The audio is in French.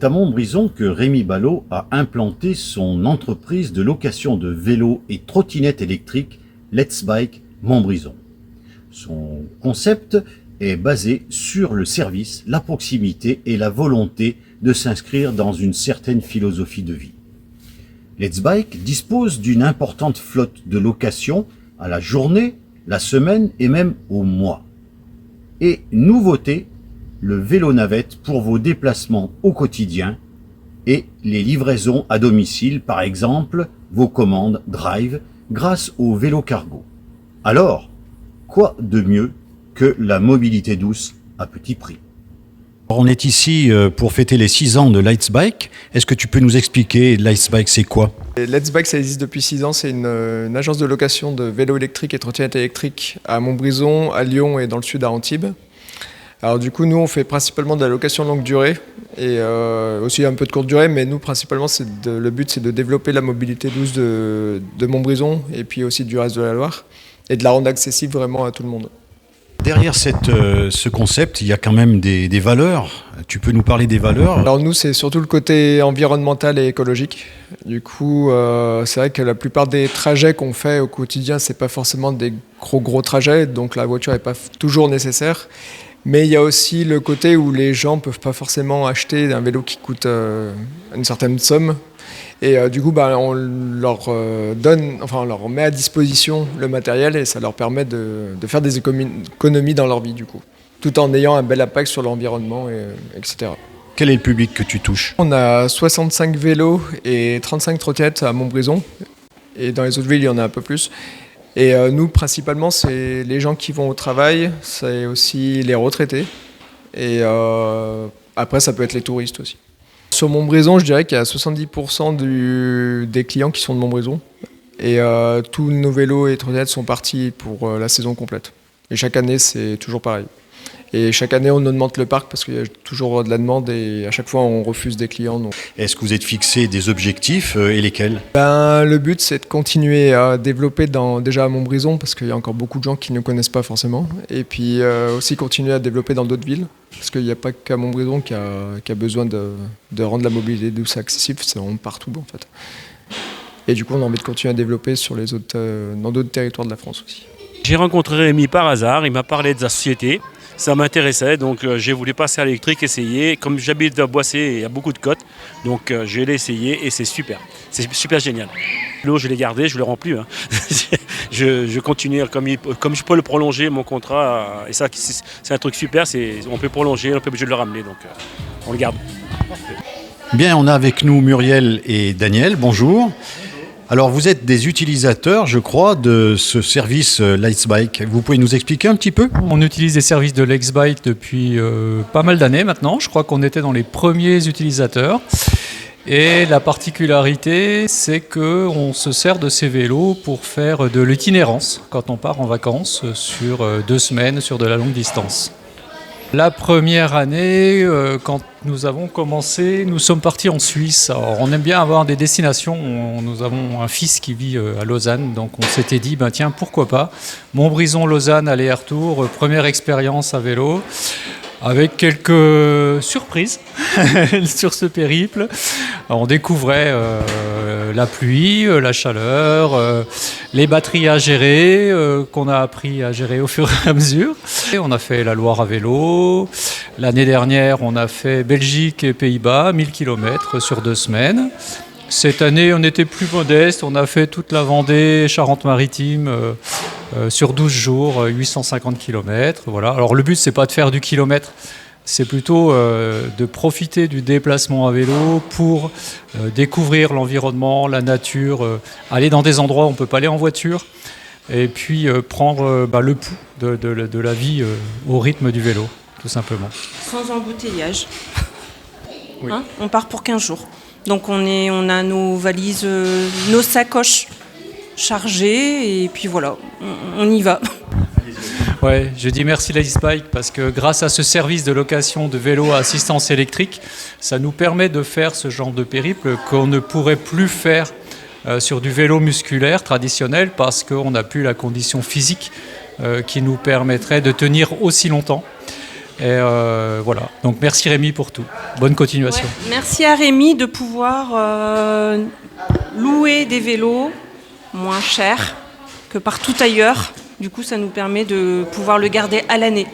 c'est à Montbrison que Rémi Ballot a implanté son entreprise de location de vélos et trottinettes électriques Let's Bike Montbrison. Son concept est basé sur le service, la proximité et la volonté de s'inscrire dans une certaine philosophie de vie. Let's Bike dispose d'une importante flotte de location à la journée, la semaine et même au mois. Et nouveauté, le vélo navette pour vos déplacements au quotidien et les livraisons à domicile, par exemple vos commandes Drive grâce au vélo cargo. Alors, quoi de mieux que la mobilité douce à petit prix? On est ici pour fêter les 6 ans de Let's Bike. Est-ce que tu peux nous expliquer Let's Bike, c'est quoi? Let's Bike, ça existe depuis 6 ans. C'est une agence de location de vélos électriques et trottinettes électriques à Montbrison, à Lyon et dans le sud à Antibes. Alors du coup, nous, on fait principalement de la location longue durée et aussi un peu de courte durée, mais nous, principalement, le but, c'est de développer la mobilité douce de Montbrison et puis aussi du reste de la Loire et de la rendre accessible vraiment à tout le monde. Derrière ce concept, il y a quand même des valeurs. Tu peux nous parler des valeurs? Alors nous, c'est surtout le côté environnemental et écologique. Du coup, c'est vrai que la plupart des trajets qu'on fait au quotidien, c'est pas forcément des gros trajets, donc la voiture n'est pas toujours nécessaire. Mais il y a aussi le côté où les gens ne peuvent pas forcément acheter un vélo qui coûte une certaine somme. Et du coup, on leur on leur met à disposition le matériel et ça leur permet de faire des économies dans leur vie, du coup, tout en ayant un bel impact sur l'environnement, etc. Quel est le public que tu touches? On a 65 vélos et 35 trottinettes à Montbrison. Et dans les autres villes, il y en a un peu plus. Et nous, principalement, c'est les gens qui vont au travail, c'est aussi les retraités. Et après, ça peut être les touristes aussi. Sur Montbrison, je dirais qu'il y a 70% des clients qui sont de Montbrison. Et tous nos vélos et trottinettes sont partis pour la saison complète. Et chaque année, c'est toujours pareil. Et chaque année, on augmente le parc parce qu'il y a toujours de la demande et à chaque fois, on refuse des clients. Donc. Est-ce que vous êtes fixé des objectifs et lesquels? Le but, c'est de continuer à développer déjà à Montbrison parce qu'il y a encore beaucoup de gens qui ne connaissent pas forcément. Et puis aussi continuer à développer dans d'autres villes parce qu'il n'y a pas qu'à Montbrison qui a besoin de rendre la mobilité douce accessible, c'est vraiment partout en fait. Et du coup, on a envie de continuer à développer dans d'autres territoires de la France aussi. J'ai rencontré Rémi par hasard, il m'a parlé de sa société. Ça m'intéressait, donc j'ai voulu passer à l'électrique, essayer. Comme j'habite à Boissé, il y a beaucoup de côtes, donc je l'ai essayé et c'est super génial. L'eau, je l'ai gardé, je ne le rends plus. Hein. je continue, comme je peux le prolonger, mon contrat, et ça c'est un truc super, on peut prolonger, on peut obligé de le ramener, donc on le garde. Bien, on a avec nous Muriel et Daniel, bonjour. Alors, vous êtes des utilisateurs, je crois, de ce service Let's Bike. Vous pouvez nous expliquer un petit peu? On utilise des services de Let's Bike depuis pas mal d'années maintenant. Je crois qu'on était dans les premiers utilisateurs. Et la particularité, c'est qu'on se sert de ces vélos pour faire de l'itinérance quand on part en vacances sur 2 semaines, sur de la longue distance. La première année, quand nous avons commencé, nous sommes partis en Suisse. Alors, on aime bien avoir des destinations. Nous avons un fils qui vit à Lausanne, donc on s'était dit, tiens, pourquoi pas. Montbrison-Lausanne, aller-retour, première expérience à vélo, avec quelques surprises sur ce périple. Alors, on découvrait la pluie, la chaleur, les batteries à gérer, qu'on a appris à gérer au fur et à mesure. Et on a fait la Loire à vélo. L'année dernière, on a fait Belgique et Pays-Bas, 1000 km sur 2 semaines. Cette année, on était plus modeste. On a fait toute la Vendée, Charente-Maritime sur 12 jours, 850 km. Voilà. Alors le but, c'est pas de faire du kilomètre. C'est plutôt de profiter du déplacement à vélo pour découvrir l'environnement, la nature, aller dans des endroits où on ne peut pas aller en voiture et puis prendre le pouls de la vie au rythme du vélo, tout simplement. Sans embouteillage. Oui. On part pour 15 jours. Donc on a nos valises, nos sacoches chargées et puis voilà, on y va. Ouais, je dis merci Let's Bike parce que grâce à ce service de location de vélos à assistance électrique, ça nous permet de faire ce genre de périple qu'on ne pourrait plus faire sur du vélo musculaire traditionnel parce qu'on n'a plus la condition physique qui nous permettrait de tenir aussi longtemps. Et voilà. Donc merci Rémi pour tout. Bonne continuation. Ouais, merci à Rémi de pouvoir louer des vélos moins chers que partout ailleurs. Du coup, ça nous permet de pouvoir le garder à l'année.